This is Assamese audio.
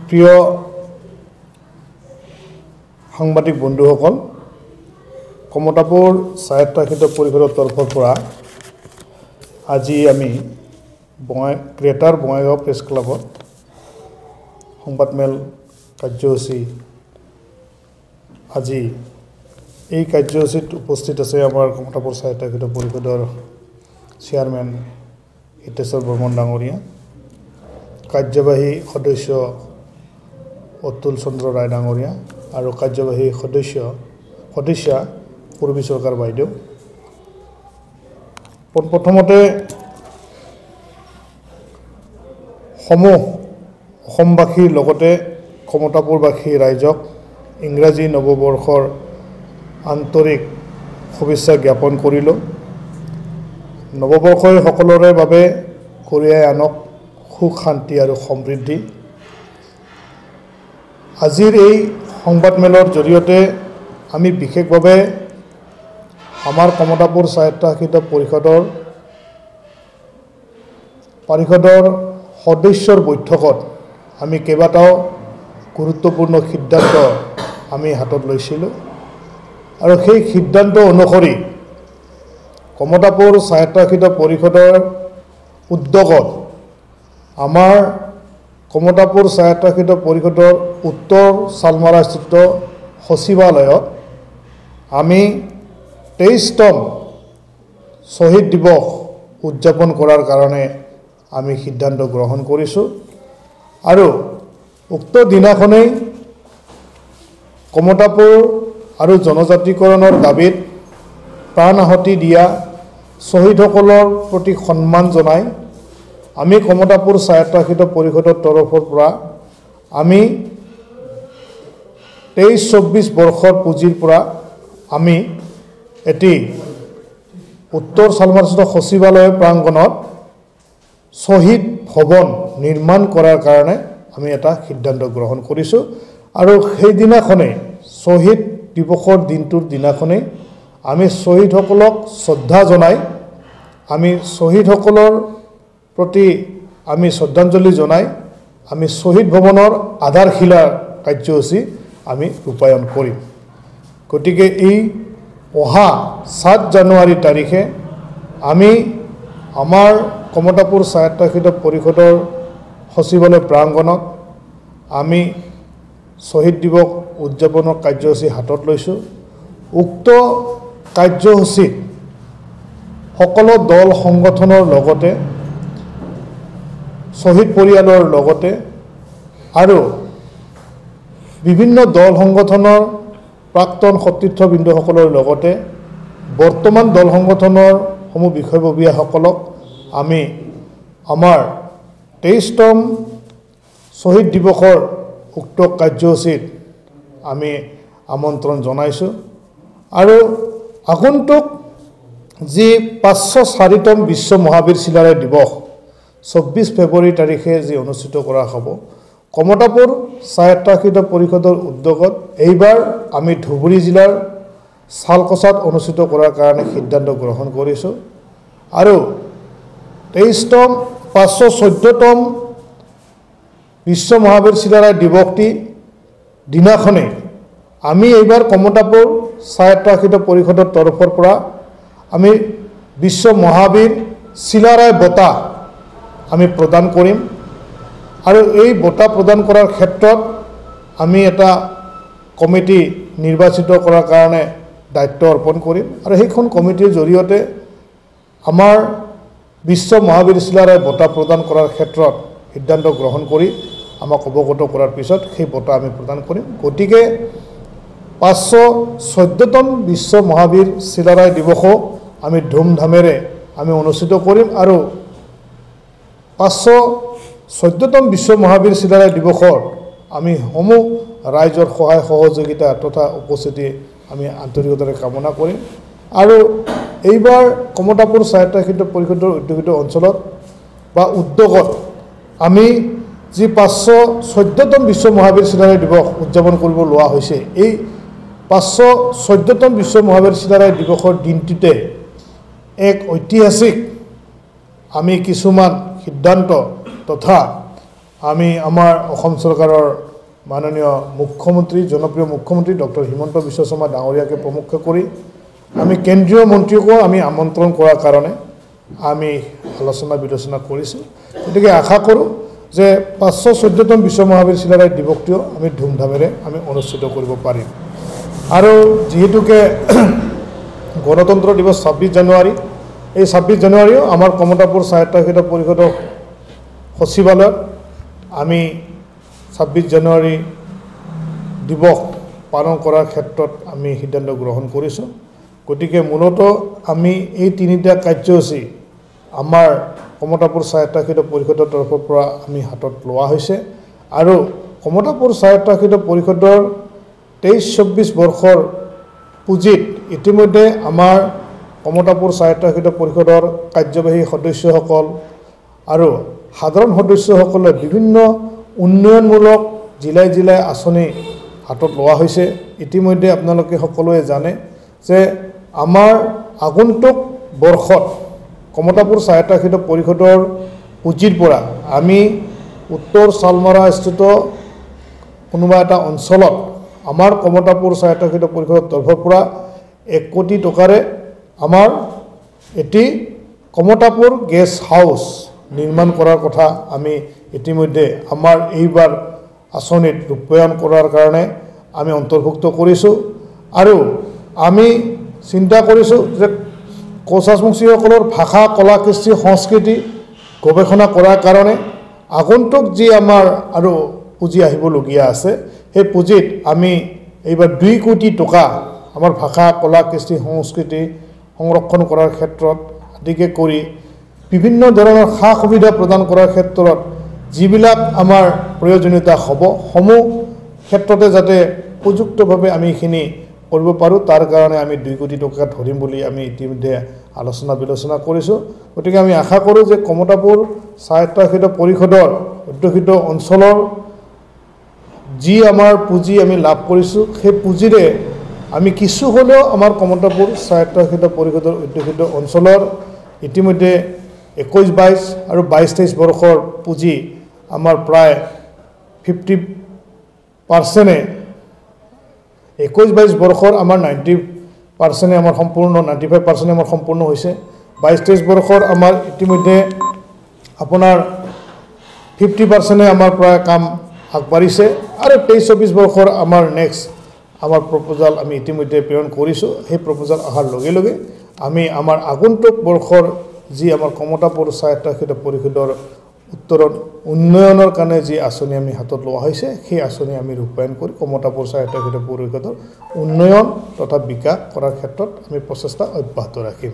প্ৰিয় সাংবাদিক বন্ধুসকল, কমতাপুৰ স্বায়ত্তশাসিত পৰিষদৰ তৰফৰ পৰা আজি আমি গ্ৰেটাৰ বঙাইগাঁও প্ৰেছ ক্লাবত সংবাদমেল কাৰ্যসূচী আজি এই কাৰ্যসূচীত উপস্থিত আছে আমাৰ কমতাপুৰ স্বায়ত্তশাসিত পৰিষদৰ চেয়াৰমেন হিতেশ্বৰ বৰ্মন ডাঙৰীয়া, কাৰ্যবাহী সদস্য অতুল চন্দ্ৰ ৰায় ডাঙৰীয়া আৰু কাৰ্যবাহী সদস্যা পূৰ্বী চৰকাৰ বাইদেউ। প্ৰথমতে অসমবাসীৰ লগতে কমতাপুৰবাসী ৰাইজক ইংৰাজী নৱবৰ্ষৰ আন্তৰিক শুভেচ্ছা জ্ঞাপন কৰিলোঁ। নৱবৰ্ষই সকলোৰে বাবে কঢ়িয়াই আনক সুখ শান্তি আৰু সমৃদ্ধি। আজিৰ এই সংবাদমেলৰ জৰিয়তে আমি বিশেষভাৱে আমাৰ কমতাপুৰ স্বায়ত্তশাসিত পৰিষদৰ সদস্যৰ বৈঠকত আমি কেইবাটাও গুৰুত্বপূৰ্ণ সিদ্ধান্ত আমি হাতত লৈছিলোঁ আৰু সেই সিদ্ধান্ত অনুসৰি কমতাপুৰ স্বায়ত্তশাসিত পৰিষদৰ উদ্যোগত আমাৰ কমতাপুৰ স্বায়ত্তশাসিত পৰিষদৰ উত্তৰ চালমাৰাস্থিত সচিবালয়ত আমি 23তম শ্বহীদ দিৱস উদযাপন কৰাৰ কাৰণে আমি সিদ্ধান্ত গ্ৰহণ কৰিছোঁ আৰু উক্ত দিনাখনেই কমতাপুৰ আৰু জনজাতিকৰণৰ দাবীত প্ৰাণ আহুতি দিয়া শ্বহীদসকলৰ প্ৰতি সন্মান জনাই আমি কমতাপুৰ স্বায়ত্তশাসিত পৰিষদৰ তৰফৰ পৰা আমি 23-24 বৰ্ষৰ পুঁজিৰ পৰা আমি এটি উত্তৰ চালমাৰাস্থিত সচিবালয় প্ৰাংগণত শ্বহীদ ভৱন নিৰ্মাণ কৰাৰ কাৰণে আমি এটা সিদ্ধান্ত গ্ৰহণ কৰিছোঁ আৰু সেইদিনাখনেই শ্বহীদ দিৱসৰ দিনটোৰ দিনাখনেই আমি শ্বহীদসকলক শ্ৰদ্ধা জনাই আমি শ্বহীদসকলৰ প্ৰতি আমি শ্ৰদ্ধাঞ্জলি জনাই আমি শ্বহীদ ভৱনৰ আধাৰশিলাৰ কাৰ্যসূচী আমি ৰূপায়ণ কৰিম। গতিকে এই অহা 7 জানুৱাৰী তাৰিখে আমি আমাৰ কমতাপুৰ স্বায়ত্তশাসিত পৰিষদৰ সচিবালয় প্ৰাংগণত আমি শ্বহীদ দিৱস উদযাপনৰ কাৰ্যসূচী হাতত লৈছোঁ। উক্ত কাৰ্যসূচীত সকলো দল সংগঠনৰ লগতে শ্বহীদ পৰিয়ালৰ লগতে আৰু বিভিন্ন দল সংগঠনৰ প্ৰাক্তন সতীৰ্থবৃন্দসকলৰ লগতে বৰ্তমান দল সংগঠনৰ সমূহ বিষয়ববীয়াসকলক আমি আমাৰ 23তম শ্বহীদ দিৱসৰ উক্ত কাৰ্যসূচীত আমি আমন্ত্ৰণ জনাইছোঁ আৰু আগন্তুক যি 504তম বিশ্ব মহাবীৰ চিলাৰায় দিৱস 24 ফেব্ৰুৱাৰী তাৰিখে যি অনুষ্ঠিত কৰা হ'ব কমতাপুৰ স্বায়ত্তশাসিত পৰিষদৰ উদ্যোগত এইবাৰ আমি ধুবুৰী জিলাৰ চালকচাত অনুষ্ঠিত কৰাৰ কাৰণে সিদ্ধান্ত গ্ৰহণ কৰিছোঁ আৰু 23তম 514তম বিশ্ব মহাবীৰ চিলাৰায় দিৱসটি দিনাখনেই আমি এইবাৰ কমতাপুৰ স্বায়ত্তশাসিত পৰিষদৰ তৰফৰ পৰা আমি বিশ্ব মহাবীৰ চিলাৰায় বঁটা আমি প্ৰদান কৰিম আৰু এই বঁটা প্ৰদান কৰাৰ ক্ষেত্ৰত আমি এটা কমিটি নিৰ্বাচিত কৰাৰ কাৰণে দায়িত্ব অৰ্পণ কৰিম আৰু সেইখন কমিটিৰ জৰিয়তে আমাৰ বিশ্ব মহাবীৰ চিলাৰায় বঁটা প্ৰদান কৰাৰ ক্ষেত্ৰত সিদ্ধান্ত গ্ৰহণ কৰি আমাক অৱগত কৰাৰ পিছত সেই বঁটা আমি প্ৰদান কৰিম। গতিকে 514তম বিশ্ব মহাবীৰ চিলাৰায় দিৱসো আমি ধুমধামেৰে আমি অনুষ্ঠিত কৰিম আৰু 514তম বিশ্ব মহাবীৰ চিলাৰায় দিৱসৰ আমি সমূহ ৰাইজৰ সহায় সহযোগিতা তথা উপস্থিতি আমি আন্তৰিকতাৰে কামনা কৰিম আৰু এইবাৰ কমতাপুৰ স্বায়ত্তশাসিত পৰিষদৰ উদ্যোগিত অঞ্চলত বা উদ্যোগত আমি যি 514তম বিশ্ব মহাবীৰ চিলাৰায় দিৱস উদযাপন কৰিব লোৱা হৈছে এই 514তম বিশ্ব মহাবীৰ চিলাৰায় দিৱসৰ দিনটোতে এক ঐতিহাসিক আমি কিছুমান সিদ্ধান্ত তথা আমি আমাৰ অসম চৰকাৰৰ মাননীয় মুখ্যমন্ত্ৰী জনপ্ৰিয় মুখ্যমন্ত্ৰী ডক্টৰ হিমন্ত বিশ্ব শৰ্মা ডাঙৰীয়াকে প্ৰমুখ কৰি আমি কেন্দ্ৰীয় মন্ত্ৰীকো আমি আমন্ত্ৰণ কৰাৰ কাৰণে আমি আলোচনা বিলোচনা কৰিছোঁ গতিকে আশা কৰোঁ যে 514তম বিশ্ব মহাবীৰ চিলাৰায় দিৱসটিও আমি ধুমধামেৰে আমি অনুষ্ঠিত কৰিব পাৰিম আৰু যেহেতুকে গণতন্ত্ৰ দিৱস 26 জানুৱাৰী এই 26 জানুৱাৰীও আমাৰ কমতাপুৰ স্বায়ত্তশাসিত পৰিষদৰ সচিবালয়ত আমি 26 জানুৱাৰী দিৱস পালন কৰাৰ ক্ষেত্ৰত আমি সিদ্ধান্ত গ্ৰহণ কৰিছোঁ গতিকে মূলতঃ আমি এই তিনিটা কাৰ্যসূচী আমাৰ কমতাপুৰ স্বায়ত্তশাসিত পৰিষদৰ তৰফৰ পৰা আমি হাতত লোৱা হৈছে আৰু কমতাপুৰ স্বায়ত্তশাসিত পৰিষদৰ 23-24 বৰ্ষৰ পুঁজিত ইতিমধ্যে আমাৰ কমতাপুৰ স্বায়ত্তশাসিত পৰিষদৰ কাৰ্যবাহী সদস্যসকল আৰু সাধাৰণ সদস্যসকলে বিভিন্ন উন্নয়নমূলক জিলাই জিলাই আঁচনি হাতত লোৱা হৈছে ইতিমধ্যে আপোনালোকে সকলোৱে জানে যে আমাৰ আগন্তুক বৰ্ষত কমতাপুৰ স্বায়ত্তশাসিত পৰিষদৰ পুঁজিৰ পৰা আমি উত্তৰ চালমাৰা স্থিত কোনোবা এটা অঞ্চলত আমাৰ কমতাপুৰ স্বায়ত্তশাসিত পৰিষদৰ তৰফৰ পৰা 1 কোটি টকাৰে আমাৰ এটি কমতাপুৰ গেছ হাউচ নিৰ্মাণ কৰাৰ কথা আমি ইতিমধ্যে আমাৰ এইবাৰ আঁচনিত ৰূপায়ণ কৰাৰ কাৰণে আমি অন্তৰ্ভুক্ত কৰিছোঁ আৰু আমি চিন্তা কৰিছোঁ যে কোচ ৰাজবংশীসকলৰ ভাষা কলা কৃষ্টি সংস্কৃতি গৱেষণা কৰাৰ কাৰণে আগন্তুক যি আমাৰ আৰু পুঁজি আহিবলগীয়া আছে সেই পুঁজিত আমি এইবাৰ 2 কোটি টকা আমাৰ ভাষা কলা কৃষ্টি সংস্কৃতি সংৰক্ষণ কৰাৰ ক্ষেত্ৰত আদিকে কৰি বিভিন্ন ধৰণৰ সা সুবিধা প্ৰদান কৰাৰ ক্ষেত্ৰত যিবিলাক আমাৰ প্ৰয়োজনীয়তা হ'ব সমূহ ক্ষেত্ৰতে যাতে উপযুক্তভাৱে আমি এইখিনি কৰিব পাৰোঁ তাৰ কাৰণে আমি 2 কোটি টকা ধৰিম বুলি আমি ইতিমধ্যে আলোচনা বিলোচনা কৰিছোঁ গতিকে আমি আশা কৰোঁ যে কমতাপুৰ স্বায়ত্তশাসিত পৰিষদৰ অধ্যুষিত অঞ্চলৰ যি আমাৰ পুঁজি আমি লাভ কৰিছোঁ সেই পুঁজিৰে আমি কিছু হ'লেও আমাৰ কমতাপুৰ স্বায়ত্তশাসিত পৰিষদৰ অধ্যুষিত অঞ্চলৰ ইতিমধ্যে 21-22 আৰু 22-23 বৰ্ষৰ পুঁজি আমাৰ প্ৰায় 50% 21-22 বৰ্ষৰ আমাৰ 90% আমাৰ সম্পূৰ্ণ 95% আমাৰ সম্পূৰ্ণ হৈছে 22-23 বৰ্ষৰ আমাৰ ইতিমধ্যে আপোনাৰ 50% আমাৰ প্ৰায় কাম আগবাঢ়িছে আৰু 23-24 বৰ্ষৰ আমাৰ নেক্সট আমাৰ প্ৰপোজাল আমি ইতিমধ্যে প্ৰেৰণ কৰিছোঁ সেই প্ৰপোজাল অহাৰ লগে লগে আমি আমাৰ আগন্তুক বৰ্ষৰ যি আমাৰ কমতাপুৰ স্বায়ত্তশাসিত পৰিষদৰ উত্তৰত উন্নয়নৰ কাৰণে যি আঁচনি আমি হাতত লোৱা হৈছে সেই আঁচনি আমি ৰূপায়ণ কৰি কমতাপুৰ স্বায়ত্তশাসিত পৰিষদৰ উন্নয়ন তথা বিকাশ কৰাৰ ক্ষেত্ৰত আমি প্ৰচেষ্টা অব্যাহত ৰাখিম